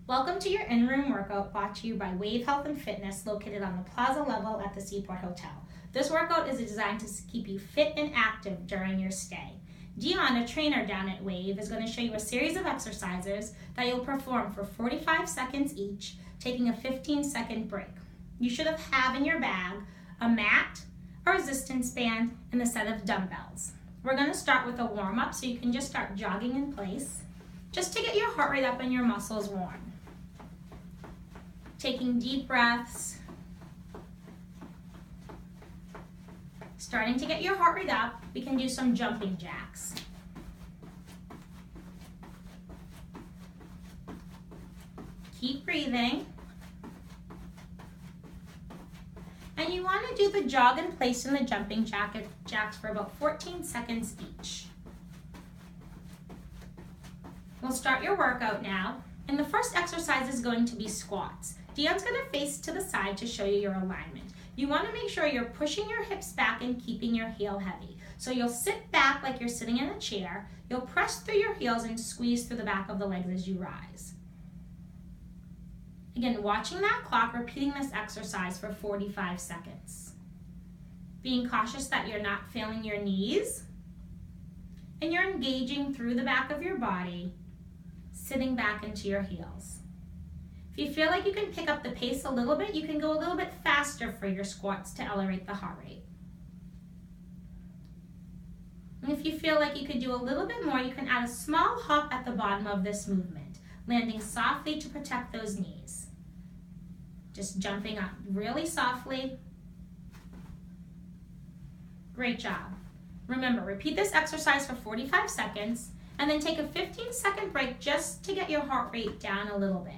Welcome to your in-room workout brought to you by Wave Health and Fitness located on the plaza level at the Seaport Hotel. This workout is designed to keep you fit and active during your stay. Dion, a trainer down at Wave, is going to show you a series of exercises that you'll perform for 45 seconds each, taking a 15-second break. You should have in your bag a mat, a resistance band, and a set of dumbbells. We're going to start with a warm-up so you can just start jogging in place, just to get your heart rate up and your muscles warm. Taking deep breaths, starting to get your heart rate up, we can do some jumping jacks. Keep breathing. And you want to do the jog in place and the jumping jacks for about 14 seconds each. We'll start your workout now, and the first exercise is going to be squats. Dion's going to face to the side to show you your alignment. You want to make sure you're pushing your hips back and keeping your heel heavy. So you'll sit back like you're sitting in a chair, you'll press through your heels and squeeze through the back of the legs as you rise. Again, watching that clock, repeating this exercise for 45 seconds. Being cautious that you're not failing your knees, and you're engaging through the back of your body, sitting back into your heels. If you feel like you can pick up the pace a little bit, you can go a little bit faster for your squats to elevate the heart rate. And if you feel like you could do a little bit more, you can add a small hop at the bottom of this movement, landing softly to protect those knees. Just jumping up really softly. Great job. Remember, repeat this exercise for 45 seconds and then take a 15-second break just to get your heart rate down a little bit.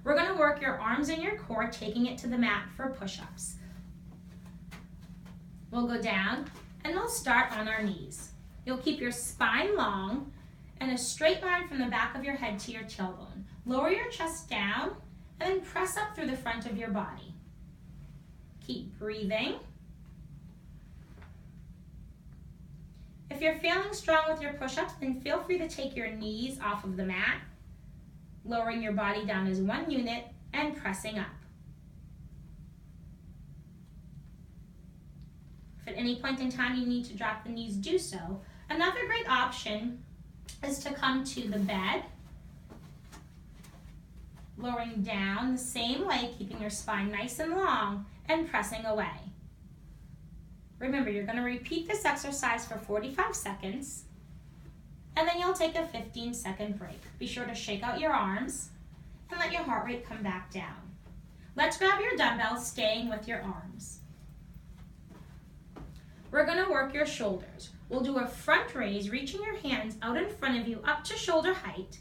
We're going to work your arms and your core, taking it to the mat for push-ups. We'll go down and we'll start on our knees. You'll keep your spine long and a straight line from the back of your head to your tailbone. Lower your chest down and then press up through the front of your body. Keep breathing. If you're feeling strong with your push-ups, then feel free to take your knees off of the mat, lowering your body down as one unit and pressing up. If at any point in time you need to drop the knees, do so. Another great option is to come to the bed, lowering down the same way, keeping your spine nice and long and pressing away. Remember, you're going to repeat this exercise for 45 seconds, and then you'll take a 15-second break. Be sure to shake out your arms and let your heart rate come back down. Let's grab your dumbbells, staying with your arms. We're going to work your shoulders. We'll do a front raise, reaching your hands out in front of you up to shoulder height,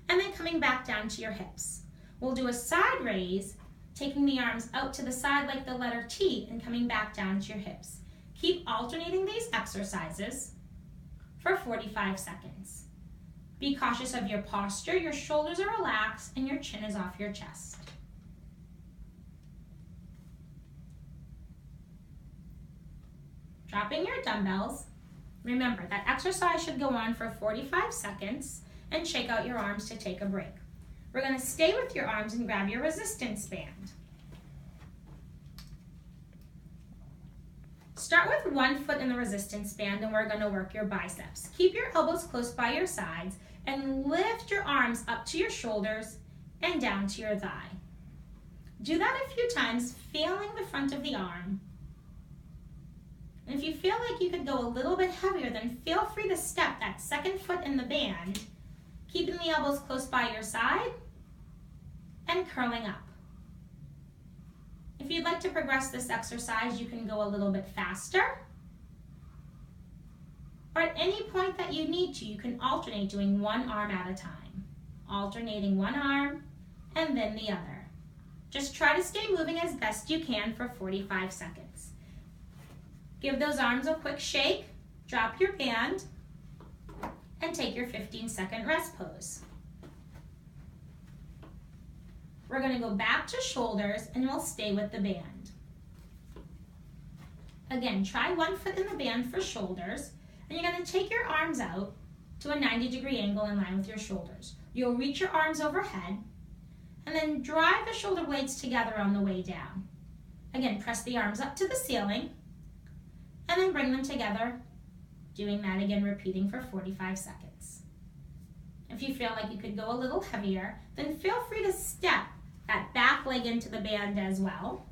and then coming back down to your hips. We'll do a side raise, taking the arms out to the side like the letter T and coming back down to your hips. Keep alternating these exercises for 45 seconds. Be cautious of your posture. Your shoulders are relaxed and your chin is off your chest. Dropping your dumbbells. Remember, that exercise should go on for 45 seconds and shake out your arms to take a break. We're going to stay with your arms and grab your resistance band. Start with one foot in the resistance band and we're going to work your biceps. Keep your elbows close by your sides and lift your arms up to your shoulders and down to your thigh. Do that a few times, feeling the front of the arm. And if you feel like you could go a little bit heavier, then feel free to step that second foot in the band, keeping the elbows close by your side and curling up. If you'd like to progress this exercise, you can go a little bit faster. Or at any point that you need to, you can alternate doing one arm at a time. Alternating one arm and then the other. Just try to stay moving as best you can for 45 seconds. Give those arms a quick shake, drop your band, and take your 15-second rest pose. We're going to go back to shoulders and we'll stay with the band. Again, try one foot in the band for shoulders, and you're going to take your arms out to a 90-degree angle in line with your shoulders. You'll reach your arms overhead, and then drive the shoulder blades together on the way down. Again, press the arms up to the ceiling, and then bring them together, doing that again, repeating for 45 seconds. If you feel like you could go a little heavier, then feel free to step that back leg into the band as well.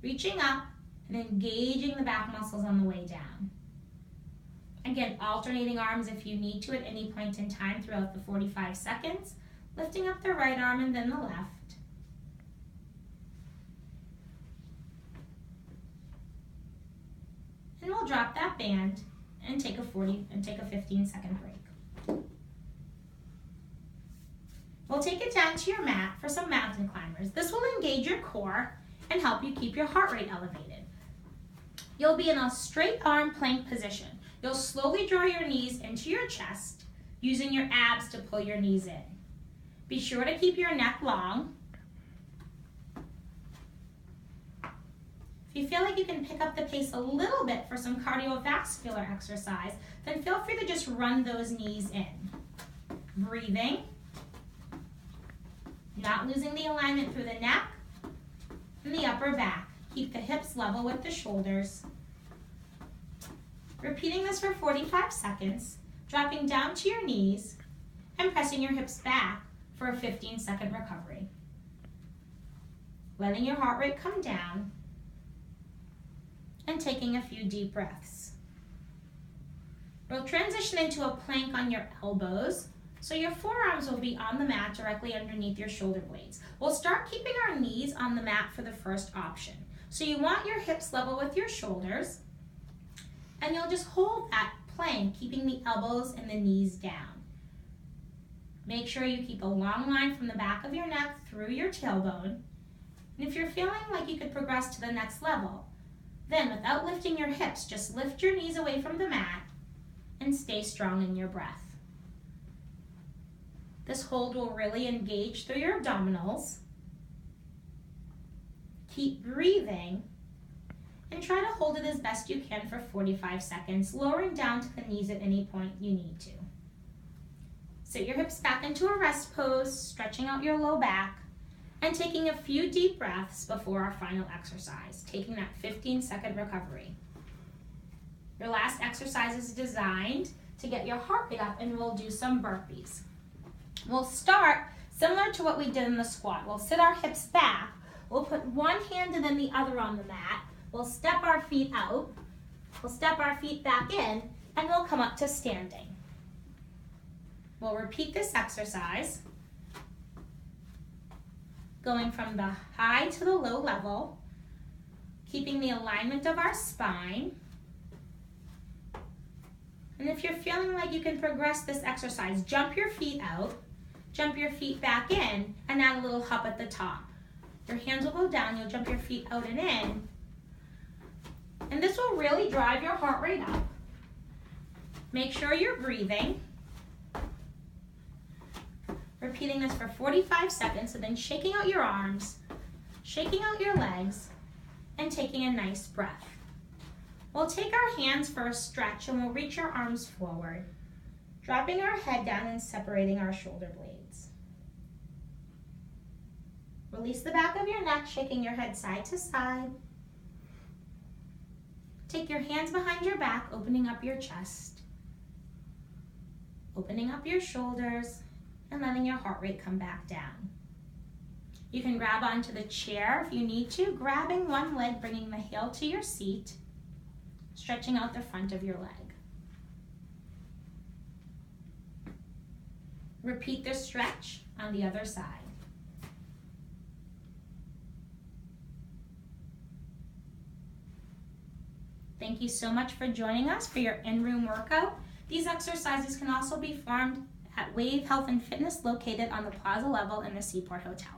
Reaching up and engaging the back muscles on the way down. Again, alternating arms if you need to at any point in time throughout the 45 seconds, lifting up the right arm and then the left. And we'll drop that band and take a 15-second break. We'll take it down to your mat for some mountain climbers. This will engage your core and help you keep your heart rate elevated. You'll be in a straight arm plank position. You'll slowly draw your knees into your chest, using your abs to pull your knees in. Be sure to keep your neck long. If you feel like you can pick up the pace a little bit for some cardiovascular exercise, then feel free to just run those knees in. Breathing, not losing the alignment through the neck and the upper back. Keep the hips level with the shoulders. Repeating this for 45 seconds, dropping down to your knees and pressing your hips back for a 15-second recovery. Letting your heart rate come down and taking a few deep breaths. We'll transition into a plank on your elbows, so your forearms will be on the mat directly underneath your shoulder blades. We'll start keeping our knees on the mat for the first option. So you want your hips level with your shoulders, and you'll just hold that plank, keeping the elbows and the knees down. Make sure you keep a long line from the back of your neck through your tailbone. And if you're feeling like you could progress to the next level, then without lifting your hips, just lift your knees away from the mat and stay strong in your breath. This hold will really engage through your abdominals. Keep breathing and try to hold it as best you can for 45 seconds, lowering down to the knees at any point you need to. Sit your hips back into a rest pose, stretching out your low back, and taking a few deep breaths before our final exercise, taking that 15-second recovery. Your last exercise is designed to get your heart rate up, and we'll do some burpees. We'll start similar to what we did in the squat. We'll sit our hips back. We'll put one hand and then the other on the mat. We'll step our feet out. We'll step our feet back in, and we'll come up to standing. We'll repeat this exercise, going from the high to the low level, keeping the alignment of our spine. And if you're feeling like you can progress this exercise, jump your feet out, jump your feet back in, and add a little hop at the top. Your hands will go down, you'll jump your feet out and in. And this will really drive your heart rate up. Make sure you're breathing. Repeating this for 45 seconds, so then shaking out your arms, shaking out your legs, and taking a nice breath. We'll take our hands for a stretch and we'll reach our arms forward, dropping our head down and separating our shoulder blades. Release the back of your neck, shaking your head side to side. Take your hands behind your back, opening up your chest, opening up your shoulders, and letting your heart rate come back down. You can grab onto the chair if you need to, grabbing one leg, bringing the heel to your seat, stretching out the front of your leg. Repeat this stretch on the other side. Thank you so much for joining us for your in-room workout. These exercises can also be performed at Wave Health and Fitness, located on the plaza level in the Seaport Hotel.